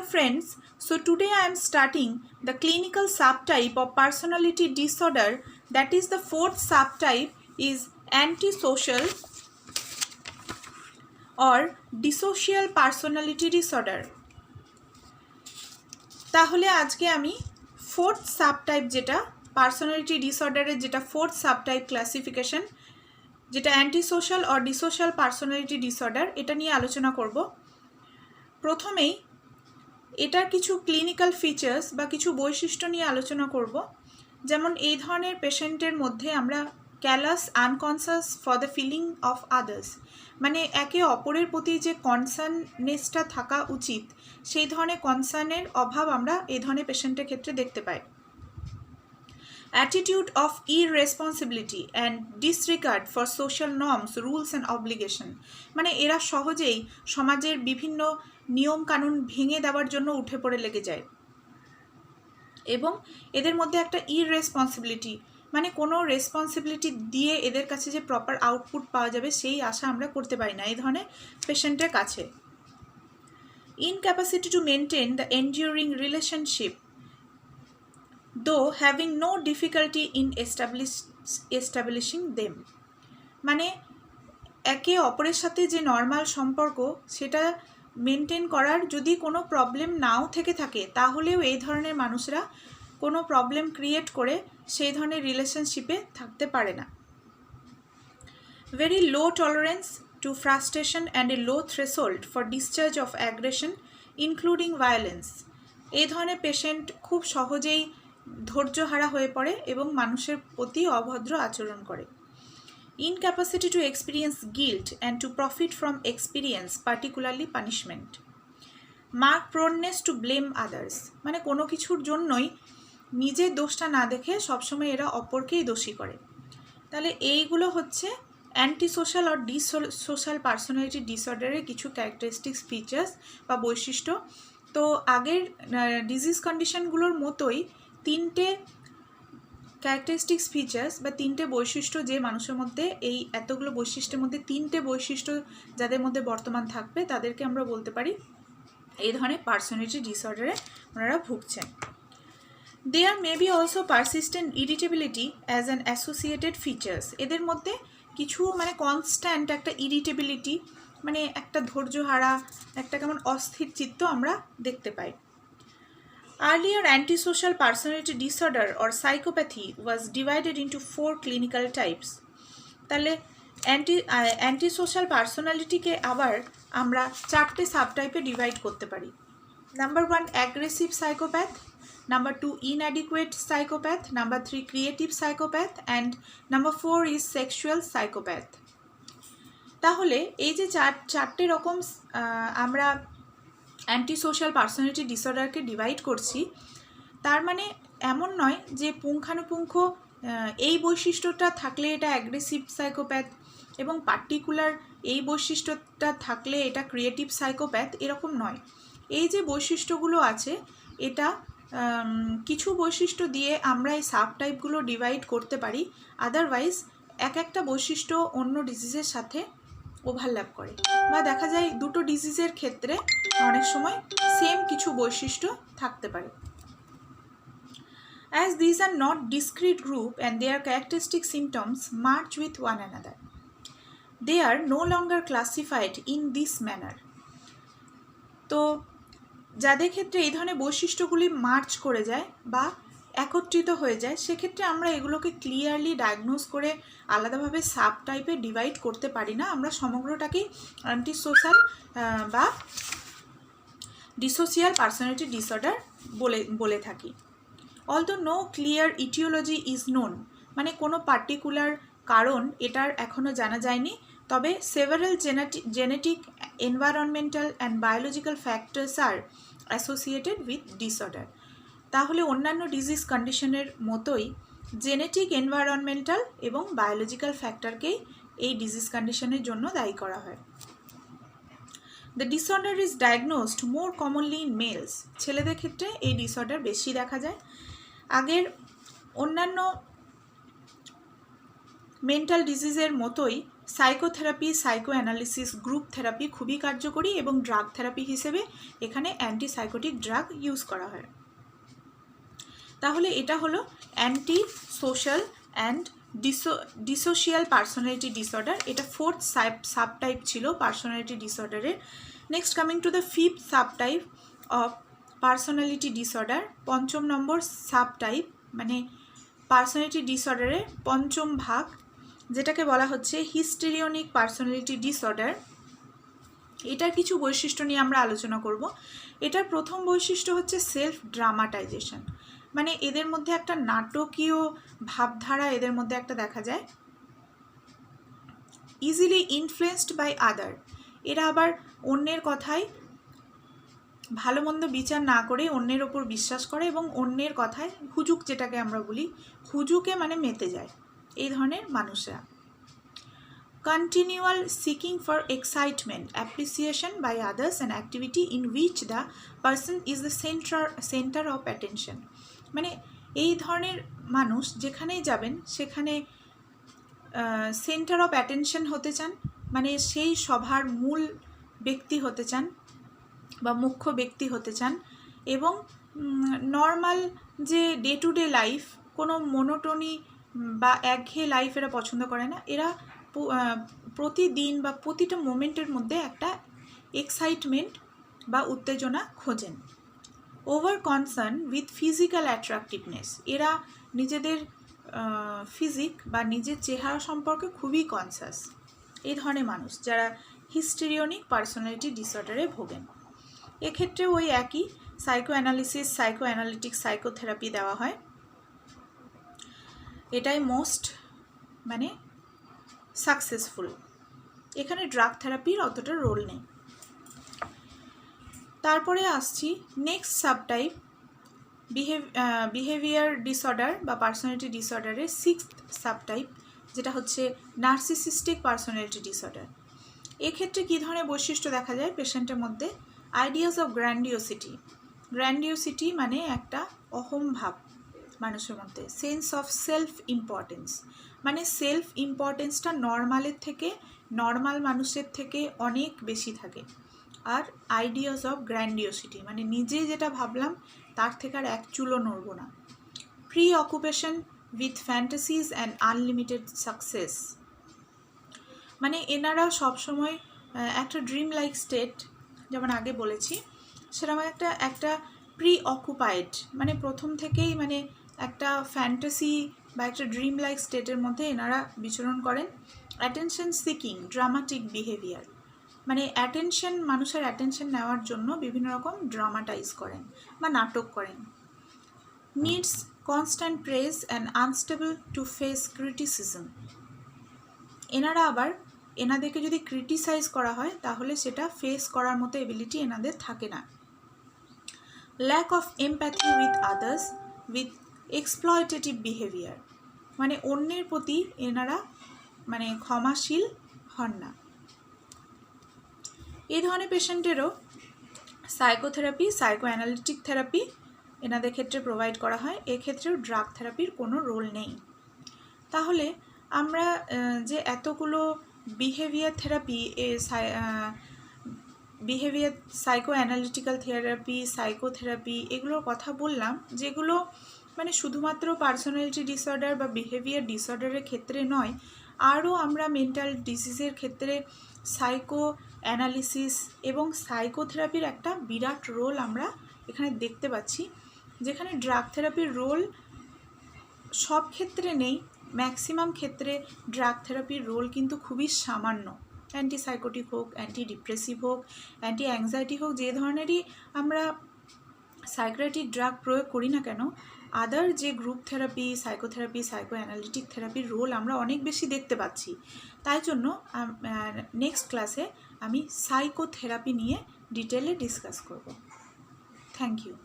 Hello friends, so today I am starting the clinical subtype of personality disorder, that is the fourth subtype is antisocial or dissocial personality disorder. তাহলে আজকে আমি fourth subtype যেটা personality disorder এর যেটা fourth subtype classification যেটা antisocial or dissocial personality disorder এটা নিয়ে আলোচনা করব। প্রথমেই এটার কিছু ক্লিনিক্যাল ফিচার্স বা কিছু বৈশিষ্ট্য নিয়ে আলোচনা করব। যেমন এই ধরনের পেশেন্টের মধ্যে আমরা callous unconscious for the feeling of others, মানে একে অপরের প্রতি যে কনসার্নেসটা থাকা উচিত সেই ধরনের কনসার্নের অভাব আমরা এই ধরনের পেশেন্টের ক্ষেত্রে দেখতে পাই। Attitude of irresponsibility and disregard for social norms, rules and obligation, মানে এরা সহজেই সমাজের বিভিন্ন নিয়ম কানুন ভেঙে দেওয়ার জন্য উঠে পড়ে লেগে যায় এবং এদের মধ্যে একটা ইররেসপন্সিবিলিটি, মানে কোনো রেসপন্সিবিলিটি দিয়ে এদের কাছে যে প্রপার আউটপুট পাওয়া যাবে সেই আশা আমরা করতে পারি না এই ধরনের পেশেন্টের কাছে। Incapacity to maintain the enduring relationship though having no difficulty in establishing them, মানে একে অপরের সাথে যে নর্মাল সম্পর্ক সেটা মেনটেন করার যদি কোনো প্রবলেম নাও থেকে থাকে তাহলেও এই ধরনের মানুষরা কোনো প্রবলেম ক্রিয়েট করে সেই ধরনের রিলেশনশিপে থাকতে পারে না। Very low tolerance two frustration and a low threshold for discharge of aggression including violence, এই ধরনের পেশেন্ট খুব সহজেই ধৈর্যহারা হয়ে পড়ে এবং মানুষের প্রতি অভদ্র আচরণ করে। Incapacity to experience guilt and to profit from experience, particularly punishment. Marked proneness to blame others, মানে কোনো কিছুর জন্যই নিজের দোষটা না দেখে সবসময় এরা অপরকেই দোষী করে। তাহলে এইগুলো হচ্ছে অ্যান্টিসোশ্যাল আর ডিসোশ্যাল পার্সোনালিটি ডিসঅর্ডারের কিছু ক্যারেক্টারিস্টিক্স ফিচার্স বা বৈশিষ্ট্য। তো আগের ডিজিজ কন্ডিশনগুলোর মতোই তিনটে ক্যারেক্টারিস্টিক্স ফিচার্স বা তিনটে বৈশিষ্ট্য যে মানুষের মধ্যে এই এতগুলো বৈশিষ্ট্যের মধ্যে তিনটে বৈশিষ্ট্য যাদের মধ্যে বর্তমান থাকবে তাদেরকে আমরা বলতে পারি এই ধরনের পার্সোনালিটি ডিসঅর্ডারে ওনারা ভুগছেন। There may be also persistent irritability as an associated features, এদের মধ্যে কিছু মানে কনস্ট্যান্ট একটা ইরিটেবিলিটি, মানে একটা ধৈর্যহারা একটা কেমন অস্থির চিত্ত আমরা দেখতে পাই। Earlier antisocial personality disorder or psychopathy was divided into 4 clinical types. তাহলে antisocial personalityকে আবার আমরা 4টে সাবটাইপে ডিভাইড করতে পারি। Number 1 aggressive psychopath, number 2 inadequate psychopath, number 3 creative psychopath and number 4 is sexual psychopath. তাহলে এই যে চারটে রকম আমরা অ্যান্টিসোশ্যাল পার্সোনালিটি ডিসঅর্ডারকে ডিভাইড করছি, তার মানে এমন নয় যে পুঙ্খানুপুঙ্খ এই বৈশিষ্ট্যটা থাকলে এটা অ্যাগ্রেসিভ সাইকোপ্যাথ এবং পার্টিকুলার এই বৈশিষ্ট্যটা থাকলে এটা ক্রিয়েটিভ সাইকোপ্যাথ, এরকম নয়। এই যে বৈশিষ্ট্যগুলো আছে এটা কিছু বৈশিষ্ট্য দিয়ে আমরা এই সাবটাইপগুলো ডিভাইড করতে পারি, আদারওয়াইজ এক একটা বৈশিষ্ট্য অন্য ডিজিজের সাথে ওভারল্যাপ করে বা দেখা যায় দুটো ডিজিজের ক্ষেত্রে অনেক সময় সেম কিছু বৈশিষ্ট্য থাকতে পারে। As these are not discrete group and their characteristic symptoms merge with one another, they are no longer classified in this manner. তো যাদের ক্ষেত্রে এই ধরনের বৈশিষ্ট্যগুলি মার্চ করে যায় বা একত্রিত হয়ে যায় সেক্ষেত্রে আমরা এগুলোকে ক্লিয়ারলি ডায়াগনোজ করে আলাদাভাবে সাব টাইপে ডিভাইড করতে পারি না, আমরা সমগ্রটাকেই অ্যান্টিসোশ্যাল বা ডিসোশিয়াল পার্সোনালিটি ডিসঅর্ডার বলে থাকি। Although no clear etiology is known, মানে কোনো পার্টিকুলার কারণ এটার এখনও জানা যায়নি, তবে several genetic, environmental and biological factors আর অ্যাসোসিয়েটেড উইথ ডিসঅর্ডার। তাহলে অন্যান্য ডিজিজ কন্ডিশনের মতোই জেনেটিক, এনভায়রনমেন্টাল এবং বায়োলজিক্যাল ফ্যাক্টরকেই এই ডিজিজ কন্ডিশনের জন্য দায়ী করা হয়। The disorder is diagnosed more commonly in males, ছেলেদের ক্ষেত্রে এই ডিসঅর্ডার বেশি দেখা যায়। আগের অন্যান্য মেন্টাল ডিজিজের মতোই psychotherapy, psycho analysis, group therapy খুবই কার্যকরী এবং ড্রাগ থেরাপি হিসেবে এখানে অ্যান্টিসাইকোটিক ড্রাগ ইউজ করা হয়। তাহলে এটা হলো anti social and dissocial personality disorder. এটা ফোর্থ সাবটাইপ ছিল পার্সোনালিটি ডিসঅর্ডারের। Next coming to the fifth subtype of personality disorder, পঞ্চম নম্বর সাবটাইপ মানে পার্সোনালিটি ডিসঅর্ডারের পঞ্চম ভাগ, যেটাকে বলা হচ্ছে হিস্টেরিওনিক পার্সোনালিটি ডিসঅর্ডার। এটার কিছু বৈশিষ্ট্য নিয়ে আমরা আলোচনা করব। এটার প্রথম বৈশিষ্ট্য হচ্ছে সেলফ ড্রামাটাইজেশন, মানে এদের মধ্যে একটা নাটকীয় ভাবধারা এদের মধ্যে একটা দেখা যায়। ইজিলি ইনফ্লুয়েসড বাই আদার, এরা আবার অন্যের কথায় ভালো মন্দ বিচার না করে অন্যের ওপর বিশ্বাস করে এবং অন্যের কথায় হুজুক, যেটাকে আমরা বলি হুজুকে মানে মেতে যায় এই ধরনের মানুষরা। continual seeking for excitement, appreciation by others, and activity in which the person is the center of attention, মানে এই ধরনের মানুষ যেখানেই যাবেন সেখানে সেন্টার অফ অ্যাটেনশন হতে চান, মানে সেই সভার মূল ব্যক্তি হতে চান বা মুখ্য ব্যক্তি হতে চান, এবং নর্মাল যে ডে টু ডে লাইফ, কোনো মোনোটোনি বা একঘেয়ে লাইফ এরা পছন্দ করে না। এরা প্রতিদিন বা প্রতিটা মোমেন্টের মধ্যে একটা এক্সাইটমেন্ট বা উত্তেজনা খোঁজেন। ওভার কনসার্ন উইথ ফিজিক্যাল অ্যাট্রাকটিভনেস, এরা নিজেদের ফিজিক বা নিজের চেহারা সম্পর্কে খুবই কনসাস। এই ধরনের মানুষ যারা হিস্টেরিওনিক পার্সোনালিটি ডিসঅর্ডারে ভোগেন, এক্ষেত্রে ওই একই psycho analysis, psycho analytic, psychotherapy দেওয়া হয়। এটাই মোস্ট মানে সাকসেসফুল। এখানে ড্রাগ থেরাপির অতটা রোল নেই। তারপরে আসছি নেক্সট সাবটাইপ বিহেভিয়ার ডিসঅর্ডার বা পার্সোনালিটি ডিসঅর্ডারের সিক্সথ সাবটাইপ, যেটা হচ্ছে নার্সিসিস্টিক পার্সোনালিটি ডিসঅর্ডার। এক্ষেত্রে কী ধরনের বৈশিষ্ট্য দেখা যায় পেশেন্টের মধ্যে? আইডিয়াস অফ গ্র্যান্ডিওসিটি, গ্র্যান্ডিওসিটি মানে একটা অহংভাব মানুষের মধ্যে। সেন্স অফ সেলফ ইম্পর্টেন্স, মানে সেলফ ইম্পর্টেন্সটা নর্মাল মানুষের থেকে অনেক বেশি থাকে। আর আইডিয়াস অফ গ্র্যান্ডিওসিটি মানে নিজে যেটা ভাবলাম তার থেকে আর এক চুলো নড়ব না। Preoccupation with fantasies and unlimited success, মানে এনারা সবসময় একটা ড্রিম লাইক স্টেট, যেমন আগে বলেছি সেরকম একটা প্রি অকুপাইড, মানে প্রথম থেকেই মানে একটা ফ্যান্টাসি বা একটা ড্রিম লাইক স্টেটের মধ্যে এনারা বিচরণ করেন। অ্যাটেনশন সিকিং ড্রামাটিক বিহেভিয়ার, মানে মানুষের অ্যাটেনশন নেওয়ার জন্য বিভিন্ন রকম ড্রামাটাইজ করেন বা নাটক করেন। Needs constant praise and unstable to face criticism, এনারা আবার এনাদেরকে যদি ক্রিটিসাইজ করা হয় তাহলে সেটা ফেস করার মতো এবিলিটি এনাদের থাকে না। Lack of empathy with others with exploitative behaviour, মানে অন্যের প্রতি এনারা মানে ক্ষমাশীল হন না। এই ধরনের পেশেন্টেরও সাইকোথেরাপি, সাইকো অ্যানালিটিক থেরাপি এনাদের ক্ষেত্রে প্রোভাইড করা হয়। এক্ষেত্রেও ড্রাগ থেরাপির কোনো রোল নেই। তাহলে আমরা যে এতগুলো behaviour therapy, behaviour psycho analytical therapy, psychotherapy এগুলোর কথা বললাম, যেগুলো মানে শুধুমাত্র পার্সোনালিটি ডিসঅর্ডার বা বিহেভিয়ার ডিসঅর্ডারের ক্ষেত্রে নয়, আরও আমরা মেন্টাল ডিজিজের ক্ষেত্রে সাইকো অ্যানালিসিস এবং সাইকোথেরাপির একটা বিরাট রোল আমরা এখানে দেখতে পাচ্ছি, যেখানে ড্রাগ থেরাপির রোল সব ক্ষেত্রে নেই। ম্যাক্সিমাম ক্ষেত্রে ড্রাগ থেরাপির রোল কিন্তু খুবই সামান্য। অ্যান্টিসাইকোটিক হোক, অ্যান্টি ডিপ্রেসিভ হোক, অ্যান্টি অ্যাংজাইটি হোক, যে ধরনেরই আমরা সাইকিয়াট্রিক ড্রাগ প্রয়োগ করি না কেন, আদার যে group therapy, psychotherapy, psycho analytic থেরাপির রোল আমরা অনেক বেশি দেখতে পাচ্ছি। তাই জন্য নেক্সট ক্লাসে আমি সাইকোথেরাপি নিয়ে ডিটেলে ডিসকাস করব। Thank you.